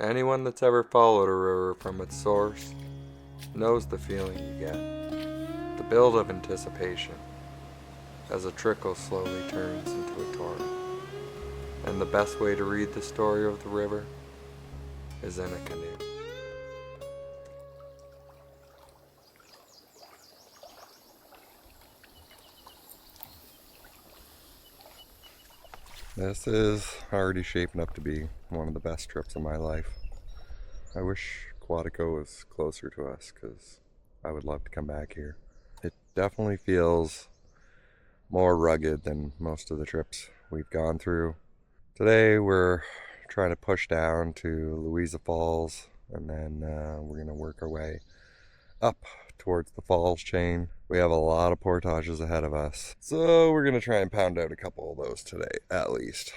Anyone that's ever followed a river from its source knows the feeling you get, the build of anticipation as a trickle slowly turns into a torrent. And the best way to read the story of the river is in a canoe. This is already shaping up to be one of the best trips of my life. I wish Quetico was closer to us because I would love to come back here. It definitely feels more rugged than most of the trips we've gone through. Today we're trying to push down to Louisa Falls, and then we're going to work our way up towards the Falls Chain. We have a lot of portages ahead of us, so we're going to try and pound out a couple of those today, at least.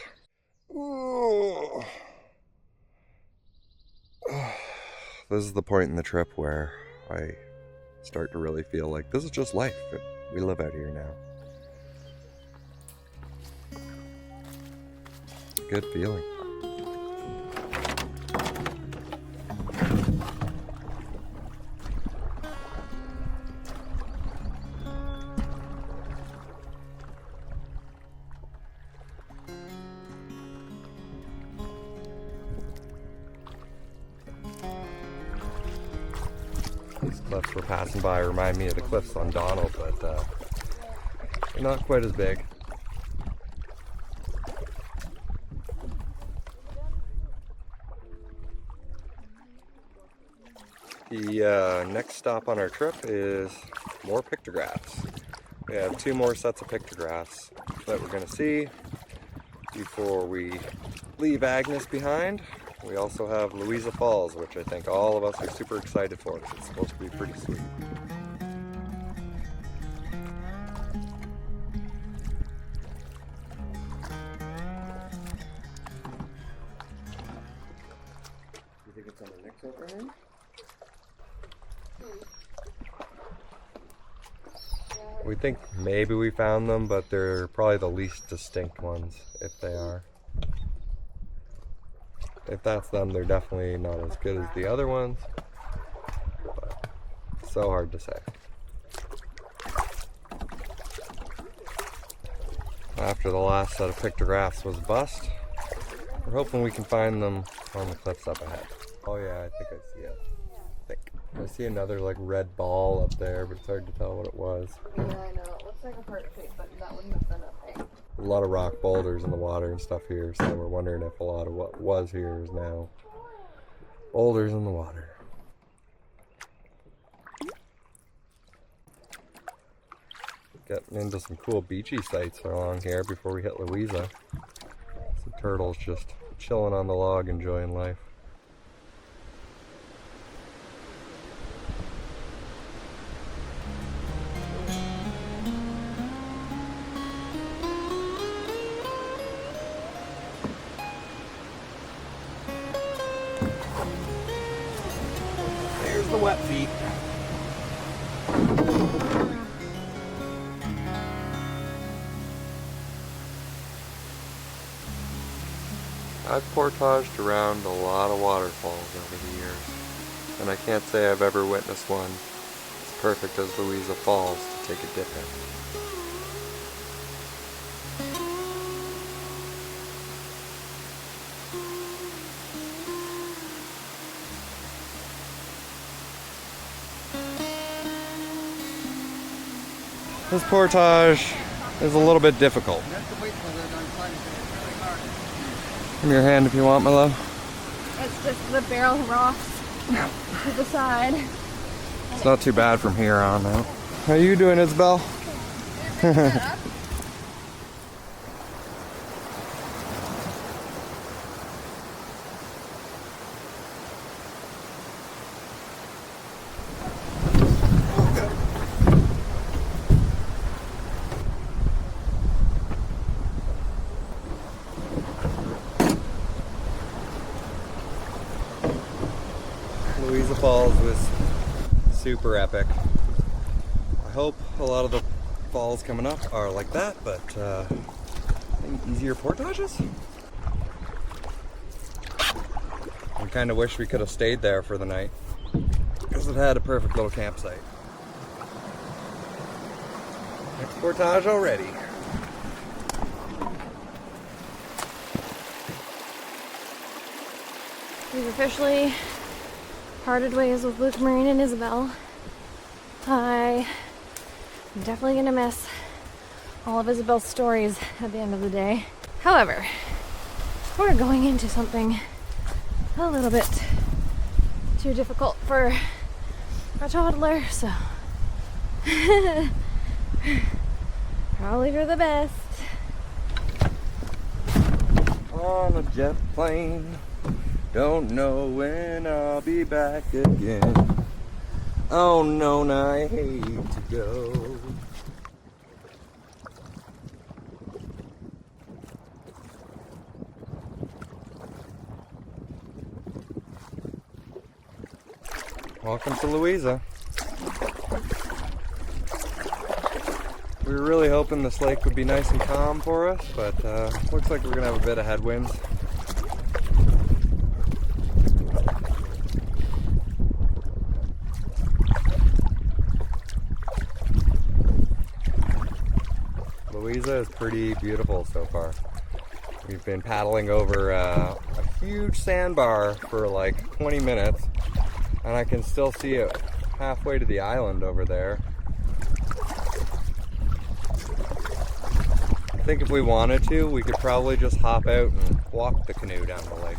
This is the point in the trip where I start to really feel like this is just life. We live out here now. Good feeling. These cliffs we're passing by remind me of the cliffs on Donald, but they're not quite as big. The next stop on our trip is more pictographs. We have 2 more sets of pictographs that we're going to see before we leave Agnes behind. We also have Louisa Falls, which I think all of us are super excited for because it's supposed to be pretty sweet. You think it's on the next overhang? We think maybe we found them, but they're probably the least distinct ones, if they are. If that's them, they're definitely not as good as the other ones, but so hard to say. After the last set of pictographs was bust, we're hoping we can find them on the cliffs up ahead. Oh yeah, I think I see it. I see another like red ball up there, but it's hard to tell what it was. Yeah, I know. It looks like a heart shape, but that wouldn't have been a thing. A lot of rock boulders in the water and stuff here, so we're wondering if a lot of what was here is now boulders in the water. Getting into some cool beachy sites along here before we hit Louisa. Some turtles just chilling on the log, enjoying life. There's the wet feet. I've portaged around a lot of waterfalls over the years, and I can't say I've ever witnessed one as perfect as Louisa Falls to take a dip in. This portage is a little bit difficult. Give me your hand if you want, my love. It's just the barrel rocks to the side. It's not too bad from here on out. How are you doing, Isabel? Louisa Falls was super epic. I hope a lot of the falls coming up are like that, but any easier portages? We kind of wish we could have stayed there for the night, because it had a perfect little campsite. Next portage already. We've officially parted ways with Luke, Marine, and Isabel. I'm definitely gonna miss all of Isabel's stories at the end of the day. However, we're going into something a little bit too difficult for a toddler, so probably for the best. On a jet plane, don't know when I'll be back again. Oh no, I hate to go. Welcome to Louisa. We were really hoping this lake would be nice and calm for us, but looks like we're gonna have a bit of headwinds. Louisa is pretty beautiful so far. We've been paddling over a huge sandbar for like 20 minutes, and I can still see it halfway to the island over there. I think if we wanted to, we could probably just hop out and walk the canoe down the lake.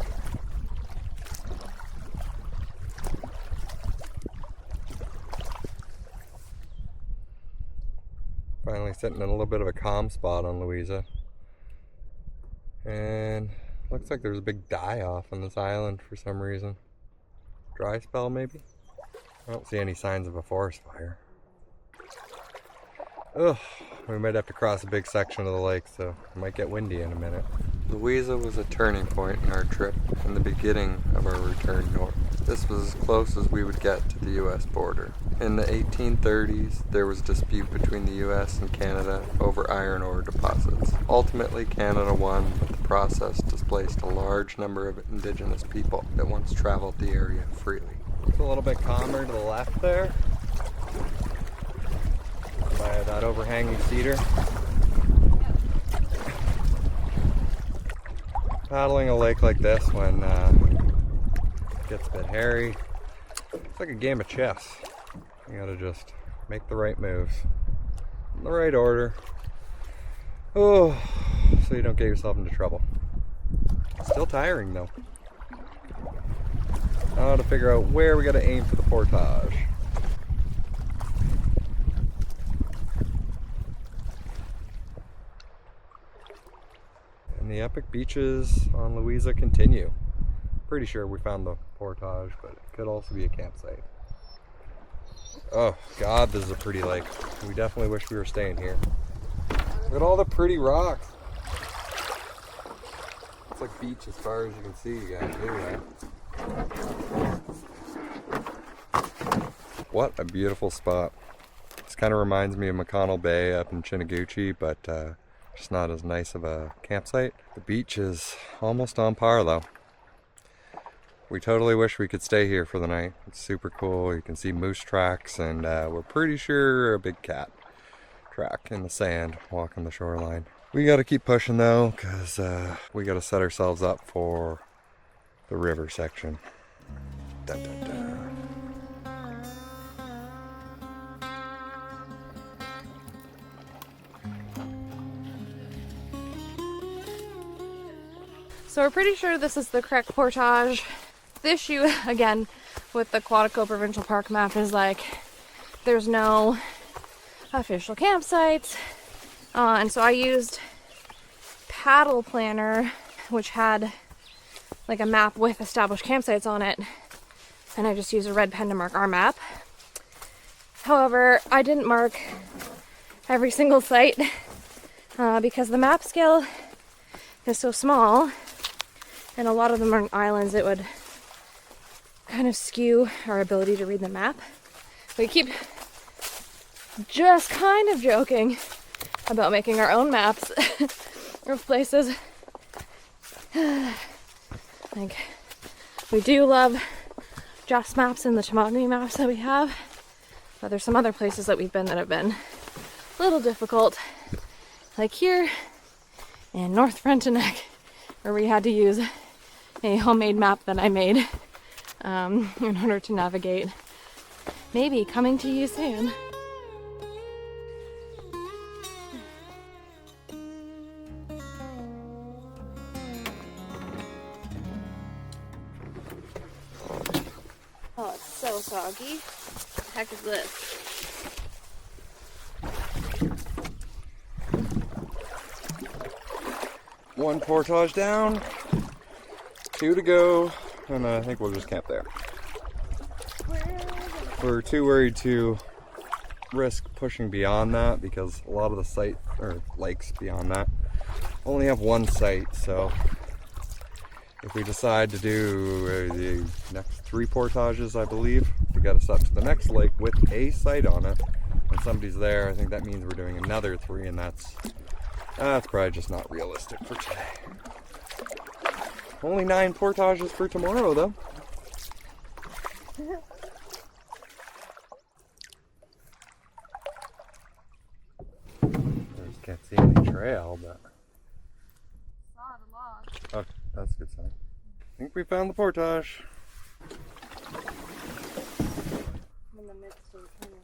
Finally sitting in a little bit of a calm spot on Louisa. And looks like there's a big die-off on this island for some reason. Dry spell maybe? I don't see any signs of a forest fire. Ugh, we might have to cross a big section of the lake, so it might get windy in a minute. Louisa was a turning point in our trip and the beginning of our return north. This was as close as we would get to the US border. In the 1830s, there was a dispute between the US and Canada over iron ore deposits. Ultimately, Canada won, but the process displaced a large number of indigenous people that once traveled the area freely. It's a little bit calmer to the left there, by that overhanging cedar. Paddling a lake like this when it gets a bit hairy, it's like a game of chess. You gotta just make the right moves in the right order. Oh, so you don't get yourself into trouble. Still tiring though. Now to figure out where we gotta aim for the portage. And the epic beaches on Louisa continue. Pretty sure we found the portage, but it could also be a campsite. Oh God, this is a pretty lake. We definitely wish we were staying here. Look at all the pretty rocks. It's like beach as far as you can see, guys. Anyway. What a beautiful spot. This kind of reminds me of McConnell Bay up in Chiniguchi, but just not as nice of a campsite. The beach is almost on par though. We totally wish we could stay here for the night. It's super cool. You can see moose tracks, and we're pretty sure a big cat track in the sand walking the shoreline. We got to keep pushing though, because we got to set ourselves up for the river section. Dun, dun, dun. So we're pretty sure this is the correct portage. The issue, again, with the Quetico Provincial Park map is like, there's no official campsites. And so I used Paddle Planner, which had like a map with established campsites on it. And I just used a red pen to mark our map. However, I didn't mark every single site because the map scale is so small. And a lot of them are islands, it would kind of skew our ability to read the map. We keep just kind of joking about making our own maps of places. Like We do love Just Maps and the Kawnipi maps that we have, but there's some other places that we've been that have been a little difficult, like here in North Frontenac, where we had to use a homemade map that I made in order to navigate. Maybe coming to you soon. Oh, it's so soggy. What the heck is this? One portage down, 2 to go, and I think we'll just camp there. We're too worried to risk pushing beyond that because a lot of the site, or lakes beyond that, only have one site, so if we decide to do the next 3 portages, I believe, to get us up to the next lake with a site on it, and somebody's there, I think that means we're doing another 3, and that's probably just not realistic for today. Only 9 portages for tomorrow, though. I just can't see any trail, but... Saw the log. Oh, that's a good sign. I think we found the portage. I'm in the midst of trying to...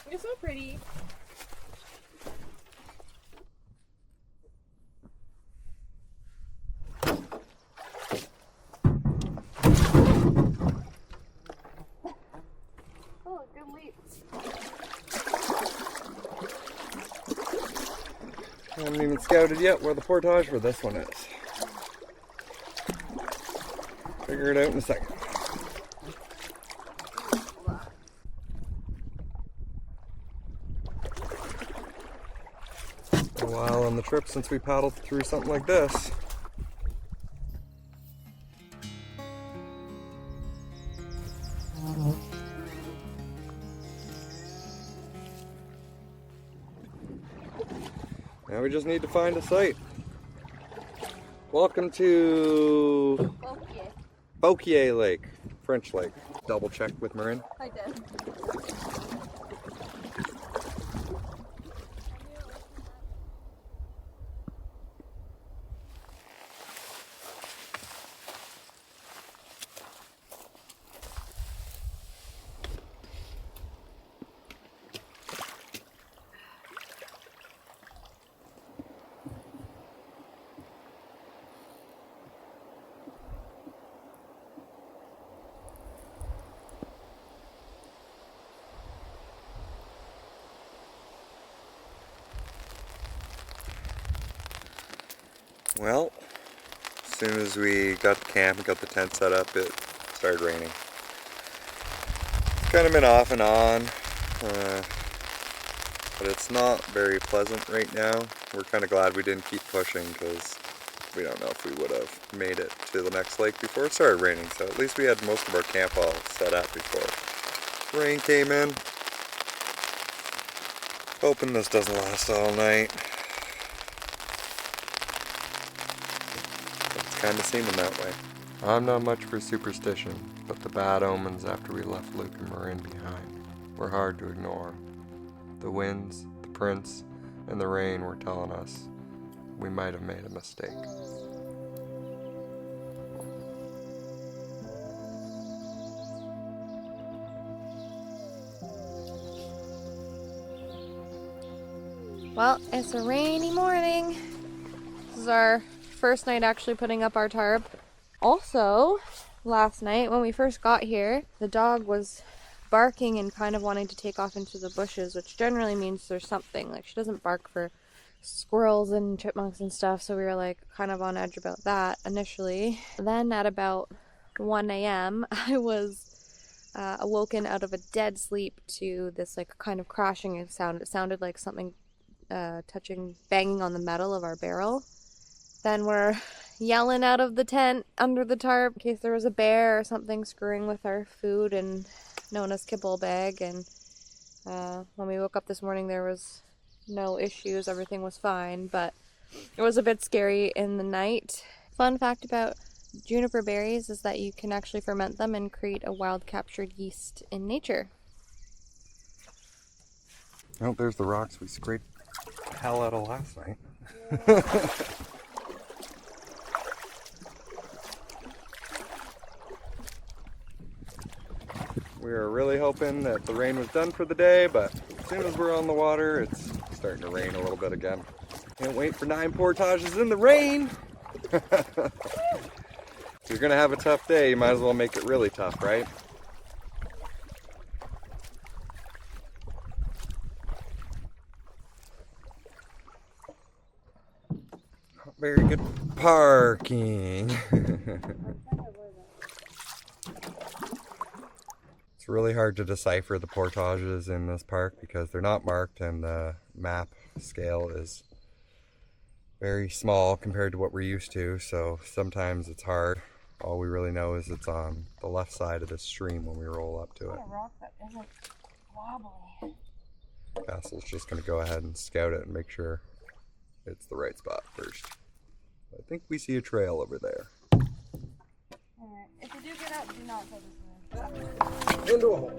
You're so pretty. Oh, good leap. I haven't even scouted yet where the portage for this one is. Figure it out in a second. A while on the trip since we paddled through something like this. Now we just need to find a site. Welcome to Beauquier Lake, French Lake. Double check with Marin. I did. Well, as soon as we got to camp and got the tent set up, it started raining. It's kind of been off and on, but it's not very pleasant right now. We're kind of glad we didn't keep pushing because we don't know if we would have made it to the next lake before it started raining. So at least we had most of our camp all set up before rain came in. Hoping this doesn't last all night. Kind of seeming that way. I'm not much for superstition, but the bad omens after we left Luke and Marin behind were hard to ignore. The winds, the prints, and the rain were telling us we might have made a mistake. Well, it's a rainy morning. This is our first night actually putting up our tarp. Also, last night when we first got here, the dog was barking and kind of wanting to take off into the bushes, which generally means there's something. Like, she doesn't bark for squirrels and chipmunks and stuff, so we were like kind of on edge about that initially. Then at about 1 a.m. I was awoken out of a dead sleep to this like kind of crashing sound. It sounded like something banging on the metal of our barrel. Then we're yelling out of the tent under the tarp in case there was a bear or something screwing with our food and known as kibble bag. And when we woke up this morning, there was no issues, everything was fine, but it was a bit scary in the night. Fun fact about juniper berries is that you can actually ferment them and create a wild captured yeast in nature. Oh, there's the rocks we scraped the hell out of last night. We were really hoping that the rain was done for the day, but as soon as we're on the water, it's starting to rain a little bit again. Can't wait for 9 portages in the rain! If you're gonna have a tough day, you might as well make it really tough, right? Very good parking. It's really hard to decipher the portages in this park because they're not marked and the map scale is very small compared to what we're used to, so sometimes it's hard. All we really know is it's on the left side of the stream when we roll up to it. A rock that isn't wobbly. Castle's just going to go ahead and scout it and make sure it's the right spot first. I think we see a trail over there. Alright, if you do get out, do not go this way. Into a hole.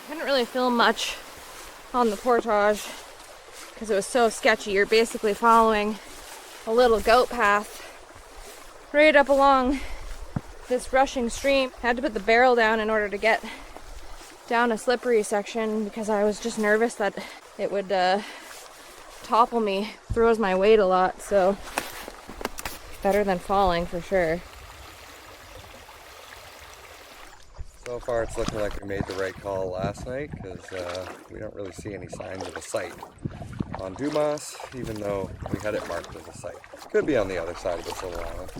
I didn't really film much on the portage because it was so sketchy. You're basically following a little goat path right up along this rushing stream. I had to put the barrel down in order to get down a slippery section because I was just nervous that it would topple me. Throws my weight a lot, so better than falling for sure. So far it's looking like we made the right call last night because we don't really see any signs of a site on Dumas, even though we had it marked as a site. Could be on the other side of this little island.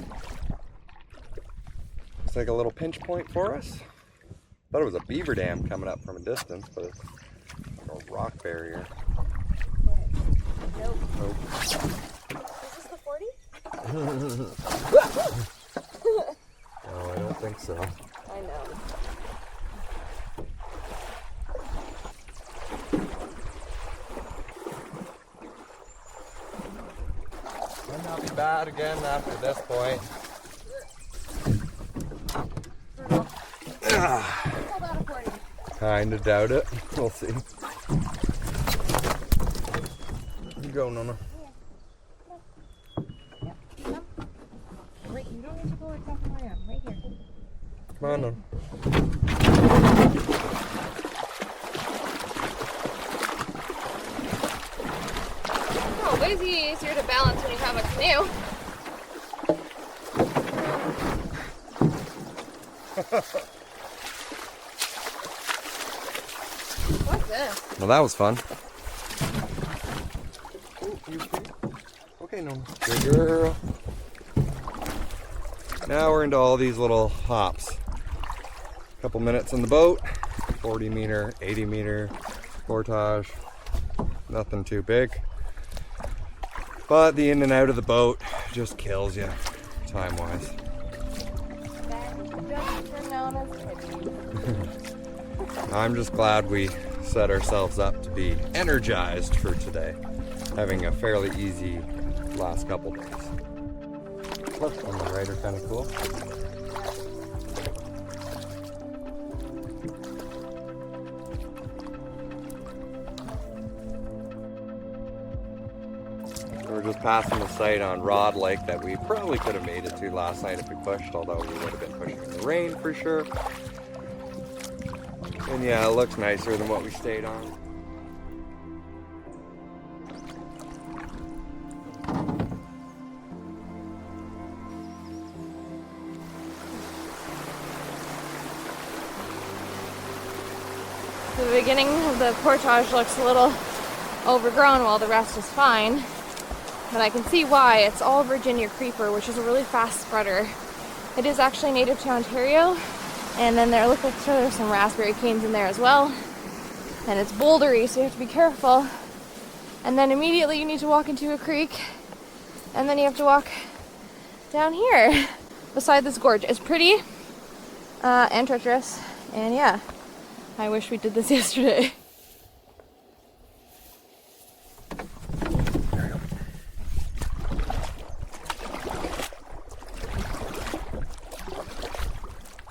Looks like a little pinch point for us. Thought it was a beaver dam coming up from a distance, but it's like a rock barrier. Nope. Nope. Is this the 40? No, I don't think so. I know. Might not be bad again after this point. Kinda doubt it. We'll see. You go, Nona. Wait, you don't need to go as far as I am. Right here. Come on, Nona. Oh, way easier to balance when you have a canoe. What's this? Well, that was fun. Ooh, you okay? Okay, Nona. Good girl. Now we're into all these little hops. A couple minutes in the boat, 40 meter, 80 meter portage. Nothing too big. But the in and out of the boat just kills you, time-wise. I'm just glad we set ourselves up to be energized for today, having a fairly easy last couple days. Looks on the right are kind of cool. We're just passing the site on Rod Lake that we probably could have made it to last night if we pushed, although we would have been pushing in the rain for sure. And yeah, it looks nicer than what we stayed on. The beginning of the portage looks a little overgrown while the rest is fine. But I can see why. It's all Virginia creeper, which is a really fast spreader. It is actually native to Ontario. And then there looks like there's some raspberry canes in there as well. And it's bouldery, so you have to be careful. And then immediately you need to walk into a creek, and then you have to walk down here beside this gorge. It's pretty and treacherous, and yeah, I wish we did this yesterday.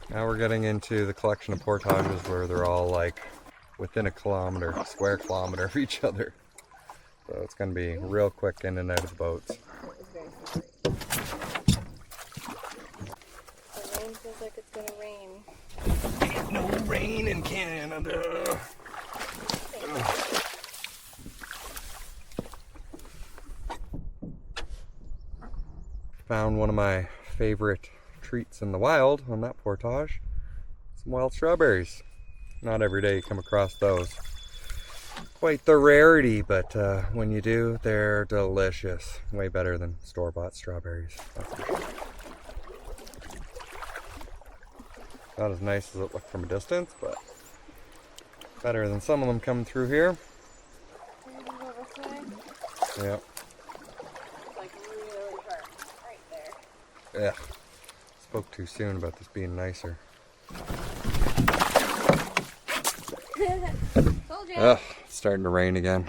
Now we're getting into the collection of portages where they're all like within a kilometer, square kilometer of each other. So it's going to be real quick in and out of the boats. The rain feels like it's gonna rain. Ain't no rain in Canada. Found one of my favorite treats in the wild on that portage. Some wild strawberries. Not every day you come across those. Quite the rarity, but when you do, they're delicious. Way better than store-bought strawberries. That's for sure. Not as nice as it looked from a distance, but better than some of them coming through here. Yep. Like really hard, right there. Yeah. Spoke too soon about this being nicer. Told you. Ugh, it's starting to rain again.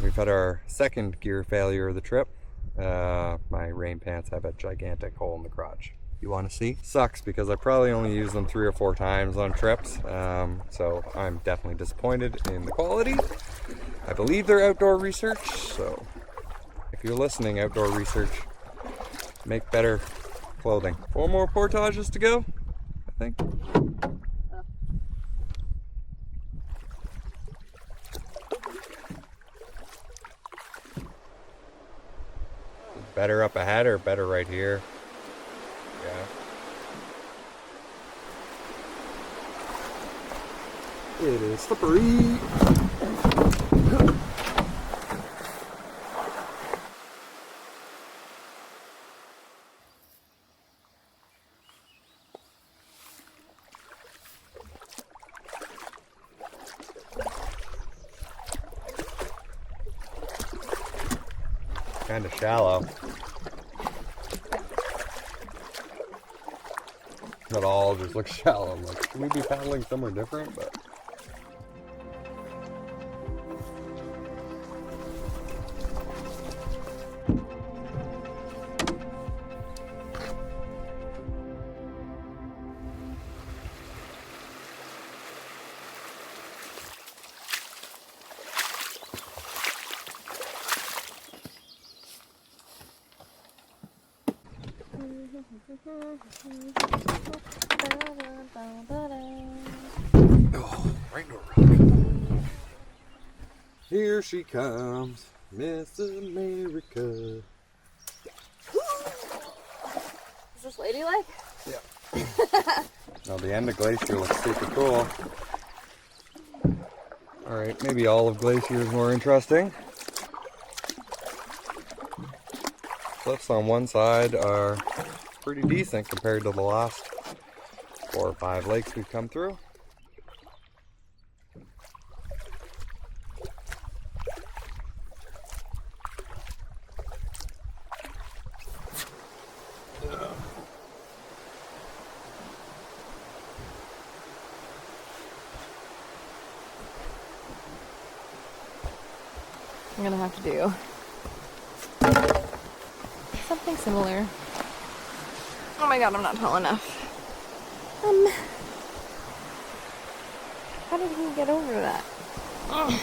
We've had our second gear failure of the trip. My rain pants have a gigantic hole in the crotch. You want to see? Sucks because I probably only use them 3 or 4 times on trips. So I'm definitely disappointed in the quality. I believe they're outdoor research, so if you're listening, outdoor research, make better clothing. 4 more portages to go, I think. Better up ahead or better right here? Yeah. It is slippery. Kind of shallow. It all just looks shallow. I'm like, should we be paddling somewhere different? But oh, right into a rock. Here she comes, Miss America. Is this ladylike? Yeah. Now the end of Glacier looks super cool. Alright, maybe all of Glacier is more interesting. Cliffs on one side are pretty decent compared to the last 4 or 5 lakes we've come through. I'm gonna have to do something similar. Oh my god, I'm not tall enough. How did he get over that? Ugh.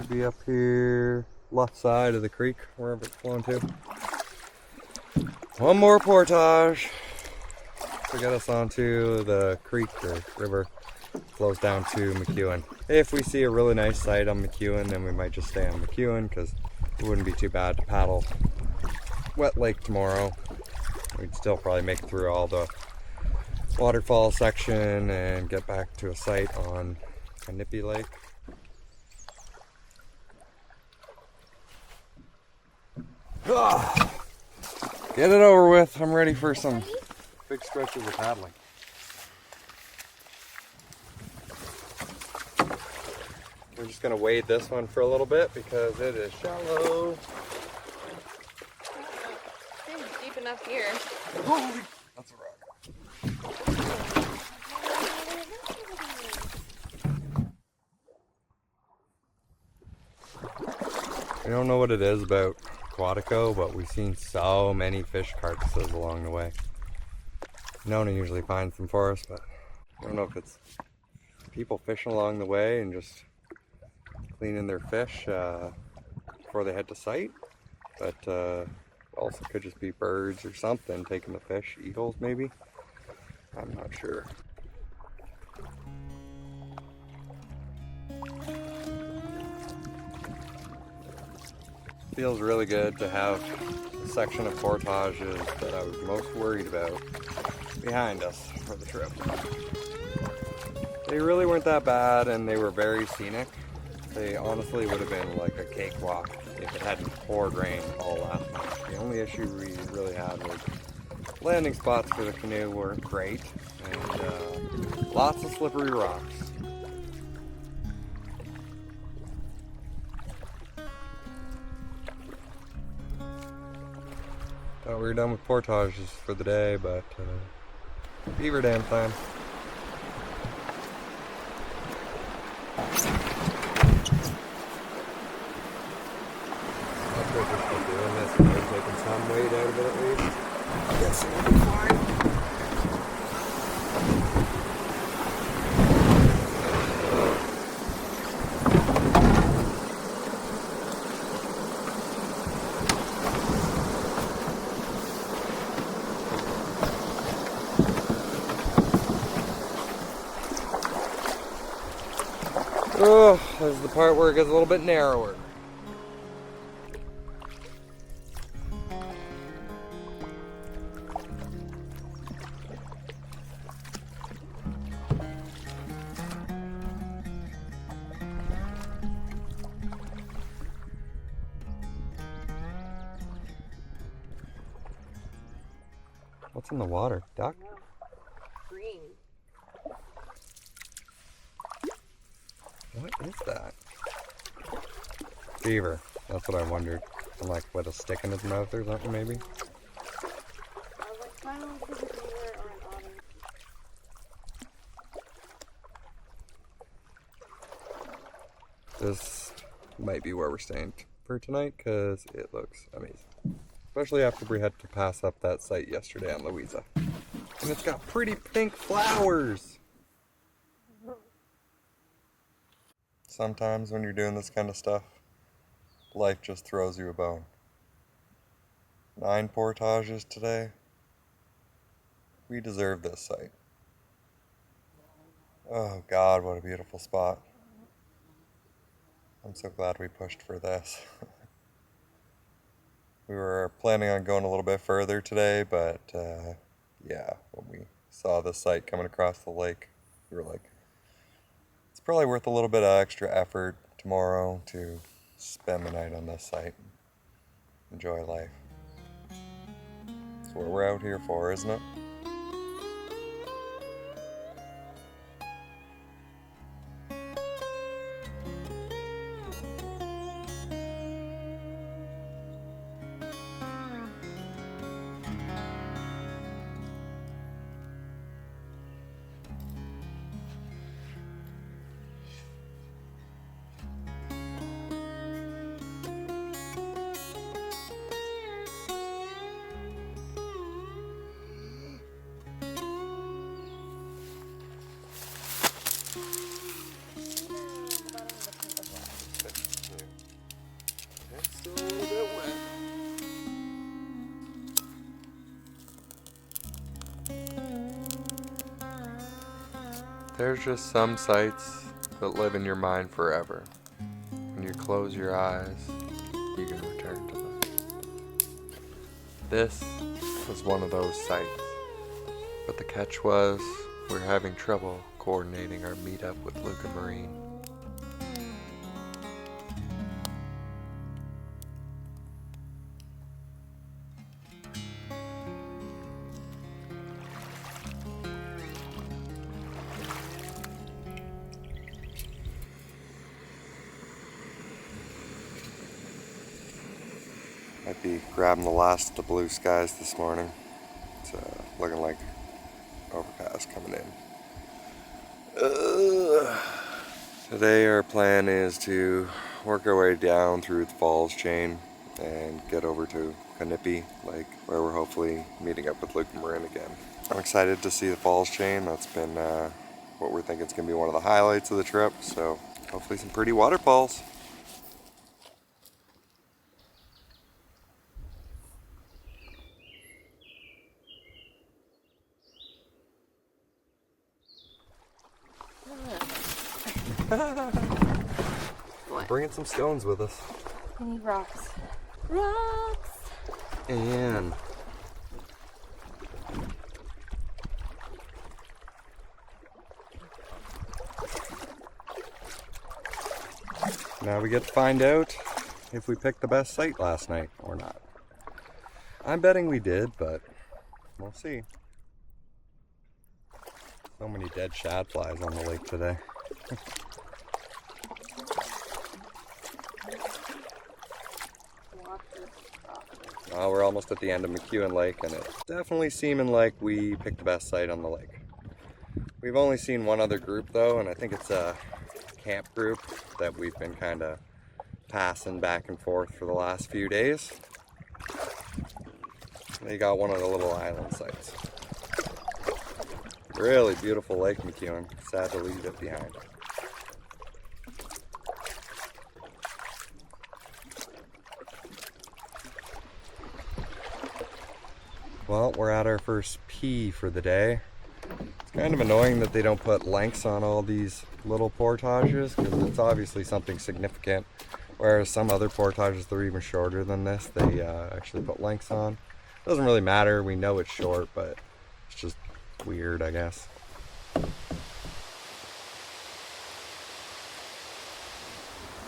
Be up here, left side of the creek, wherever it's flowing to. One more portage to get us onto the creek or river flows down to McEwen. If we see a really nice site on McEwen, then we might just stay on McEwen because it wouldn't be too bad to paddle Wet Lake tomorrow. We'd still probably make it through all the waterfall section and get back to a site on Kawnipi Lake. Ah, get it over with. I'm ready for some big stretches of paddling. We're just gonna wade this one for a little bit because it is shallow. Seems deep enough here. Holy, that's a rock. I don't know what it is about Quetico, but we've seen so many fish carcasses along the way. Nona usually finds them for us, but I don't know if it's people fishing along the way and just cleaning their fish before they head to site, but also could just be birds or something taking the fish, eagles maybe. I'm not sure. Feels really good to have a section of portages that I was most worried about behind us for the trip. They really weren't that bad and they were very scenic. They honestly would have been like a cakewalk if it hadn't poured rain all last night. The only issue we really had was landing spots for the canoe weren't great and lots of slippery rocks. Thought we were done with portages for the day, but beaver dam time. Not sure if we're still doing this, but we're taking some weight out of it at least. I guess it'll be fine. Oh, this is the part where it gets a little bit narrower. What's in the water? Duck? Green. What is that? Beaver. That's what I wondered. And like with a stick in his mouth or something maybe? I was like, I don't think it's a beaver or an otter. This might be where we're staying for tonight because it looks amazing. Especially after we had to pass up that site yesterday on Louisa. And it's got pretty pink flowers! Sometimes when you're doing this kind of stuff, life just throws you a bone. 9 portages today. We deserve this site. Oh God, what a beautiful spot. I'm so glad we pushed for this. We were planning on going a little bit further today, but yeah, when we saw the site coming across the lake, we were like, it's probably worth a little bit of extra effort tomorrow to spend the night on this site. Enjoy life. That's what we're out here for, isn't it? There's just some sights that live in your mind forever. When you close your eyes, you can return to them. This was one of those sights. But the catch was, we're having trouble coordinating our meetup with Luca Marine. Might be grabbing the last of the blue skies this morning. It's looking like overcast coming in. Today our plan is to work our way down through the Falls Chain and get over to Kawnipi Lake, where we're hopefully meeting up with Luca Marine again. I'm excited to see the Falls Chain. That's been what we're thinking is going to be one of the highlights of the trip, so hopefully some pretty waterfalls. Bringing some stones with us. We need rocks. Rocks! And now we get to find out if we picked the best site last night or not. I'm betting we did, but we'll see. So many dead shadflies on the lake today. Well, we're almost at the end of McEwen Lake, and it's definitely seeming like we picked the best site on the lake. We've only seen one other group though, and I think it's a camp group that we've been kind of passing back and forth for the last few days. They got one of the little island sites. Really beautiful Lake McEwen. Sad to leave it behind. Well, we're at our first pee for the day. It's kind of annoying that they don't put lengths on all these little portages, because it's obviously something significant. Whereas some other portages that are even shorter than this, they actually put lengths on. Doesn't really matter, we know it's short, but it's just weird, I guess.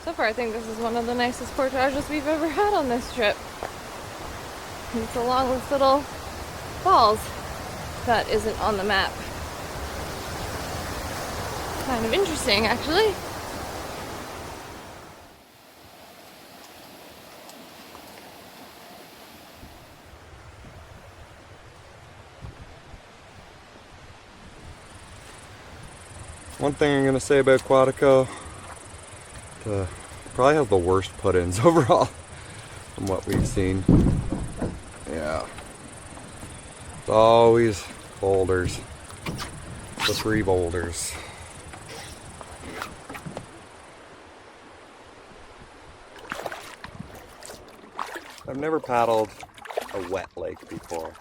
So far, I think this is one of the nicest portages we've ever had on this trip. It's along this little falls that isn't on the map. Kind of interesting, actually. One thing I'm going to say about Quetico, probably has the worst put-ins overall from what we've seen. Yeah. It's always boulders. The 3 boulders. I've never paddled a wet lake before.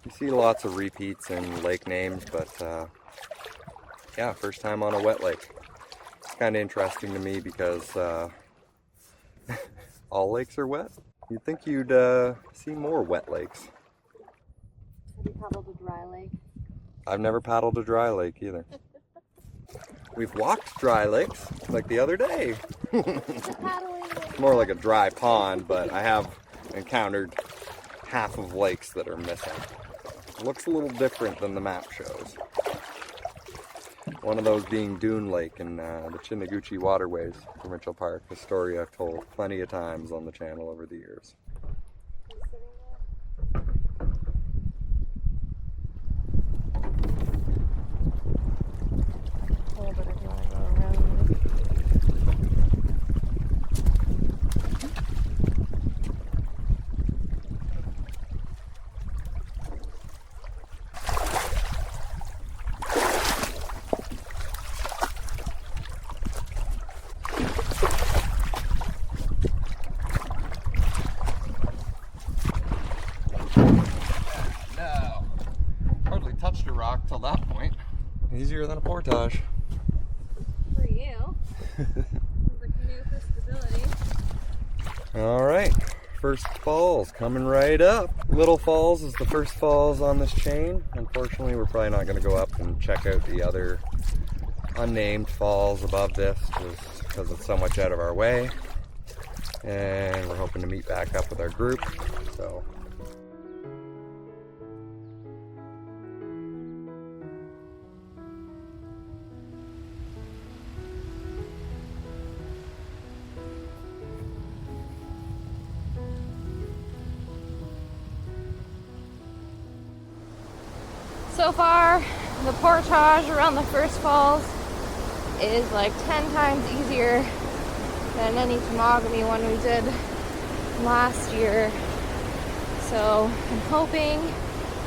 You see lots of repeats in lake names, but yeah, first time on a wet lake. It's kind of interesting to me because all lakes are wet. You'd think you'd see more wet lakes. Have you paddled a dry lake? I've never paddled a dry lake either. We've walked dry lakes, like the other day. More like a dry pond, but I have encountered half of lakes that are missing. It looks a little different than the map shows. One of those being Dune Lake in the Chiniguchi Waterways Provincial Park, a story I've told plenty of times on the channel over the years. easier than a portage. For you. The canoe for stability. All right, first falls coming right up. Little Falls is the first falls on this chain. Unfortunately, we're probably not going to go up and check out the other unnamed falls above this just because it's so much out of our way. And we're hoping to meet back up with our group. So so far, the portage around the first falls is like 10 times easier than any tomogamy one we did last year. So I'm hoping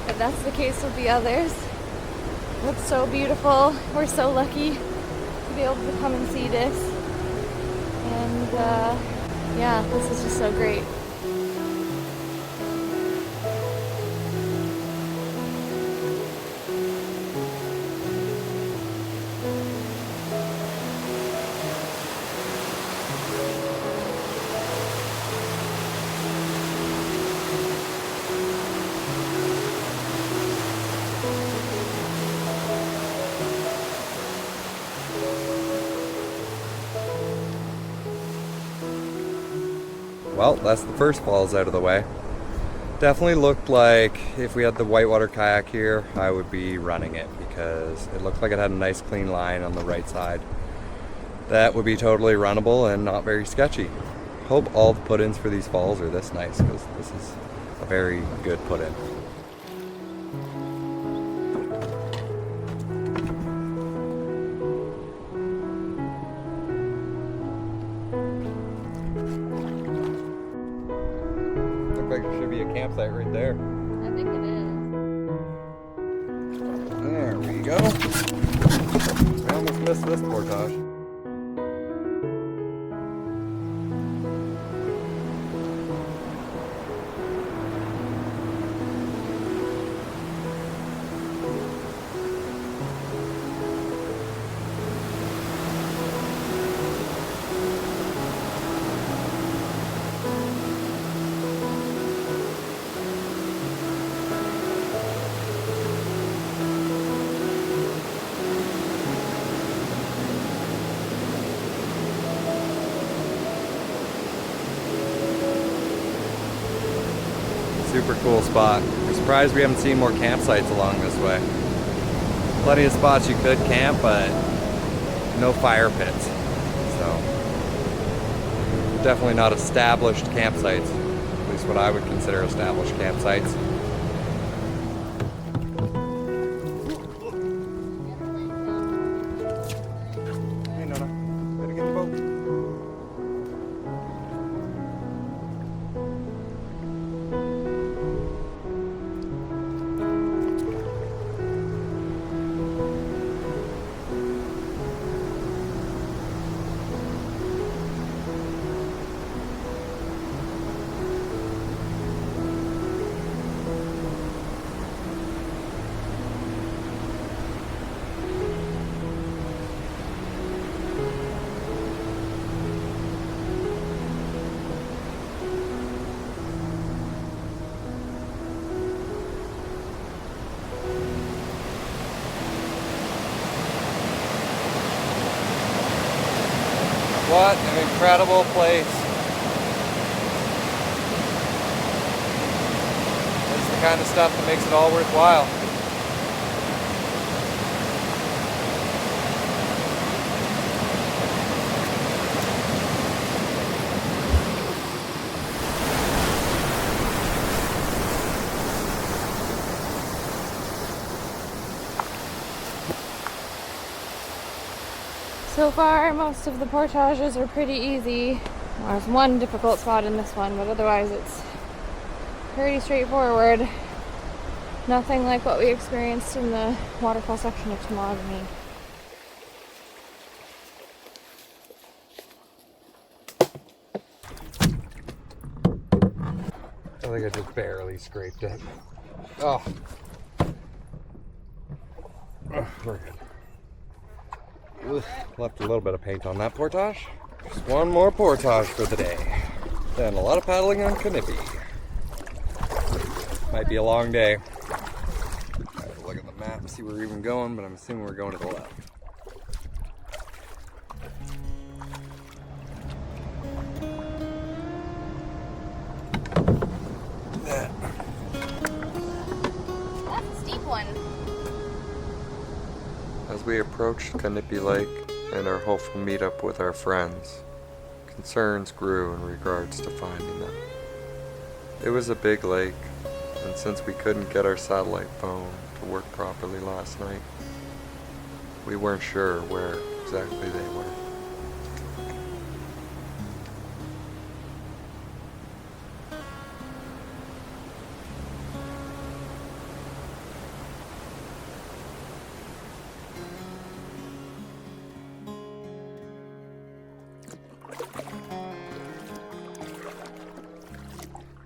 that that's the case with the others. It looks so beautiful. We're so lucky to be able to come and see this. And yeah, this is just so great. well, that's the first falls out of the way. Definitely looked like if we had the whitewater kayak here, I would be running it because it looked like it had a nice clean line on the right side. That would be totally runnable and not very sketchy. Hope all the put-ins for these falls are this nice because this is a very good put-in. There should be a campsite right there. I think it is. There we go. I almost missed this portage. Super cool spot. We're surprised we haven't seen more campsites along this way. Plenty of spots you could camp, but no fire pits. So definitely not established campsites. At least what I would consider established campsites. Hey Nona, better get the boat. What an incredible place. That's the kind of stuff that makes it all worthwhile. So far, most of the portages are pretty easy. There's one difficult spot in this one, but otherwise it's pretty straightforward. Nothing like what we experienced in the waterfall section of Temagami. I think I just barely scraped it. Oh. We're good. Ugh, left a little bit of paint on that portage. Just one more portage for the day. Then a lot of paddling on Kawnipi. Might be a long day. Have to look at the map and see where we're even going, but I'm assuming we're going to the left. That's a steep one. As we approached Kawnipi Lake and our hopeful meetup with our friends, concerns grew in regards to finding them. It was a big lake, and since we couldn't get our satellite phone to work properly last night, we weren't sure where exactly they were.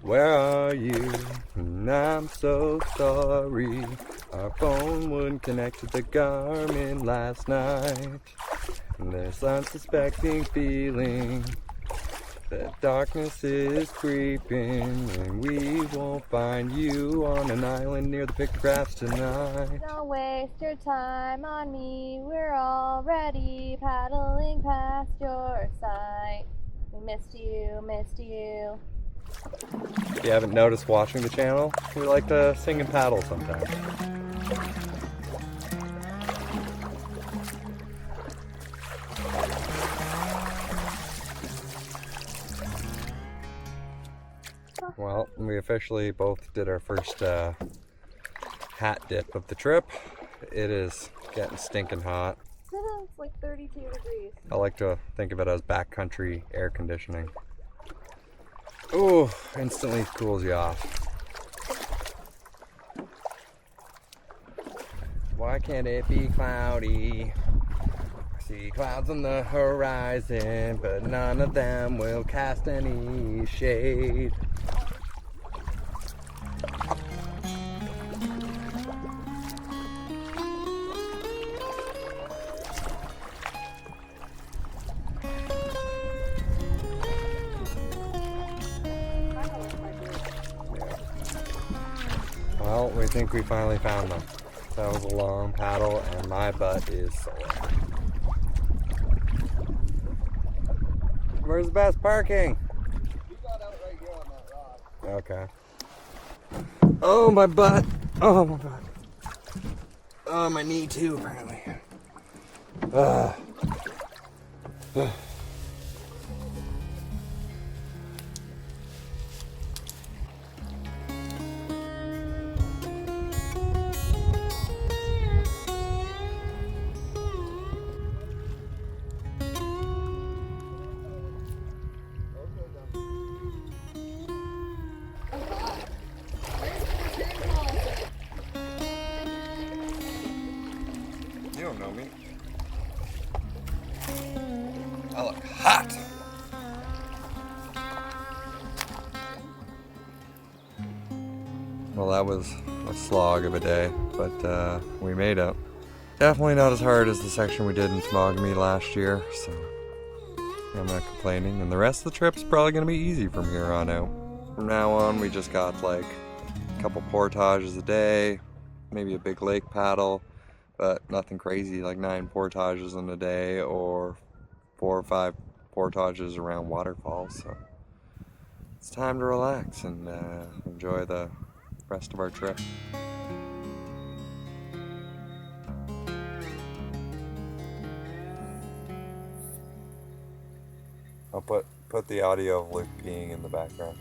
Where are you? And I'm so sorry. Our phone wouldn't connect to the Garmin last night. And this unsuspecting feeling that darkness is creeping, and we won't find you on an island near the pictographs tonight. Don't waste your time on me. We're already paddling past your site. We missed you, missed you. If you haven't noticed watching the channel, we like to sing and paddle sometimes. Well, we officially both did our first hat dip of the trip. It is getting stinking hot. It's like 32 degrees. I like to think of it as backcountry air conditioning. Ooh, instantly cools you off. Why can't it be cloudy? I see clouds on the horizon, but none of them will cast any shade. Well, we think we finally found them. That was a long paddle and my butt is sore. Where's the best parking? We got out right here on that rock. Okay. Oh, my butt. Oh, my butt. Oh, my knee too, apparently. Ugh. You don't know me. I look hot. Well, that was a slog of a day, but we made it. Definitely not as hard as the section we did in Temagami last year, so I'm not complaining. And the rest of the trip's probably going to be easy from here on out. From now on, we just got like a couple portages a day, maybe a big lake paddle, but nothing crazy like 9 portages in a day or 4 or 5 portages around waterfalls. So it's time to relax and enjoy the rest of our trip. I'll put the audio of Luke peeing in the background.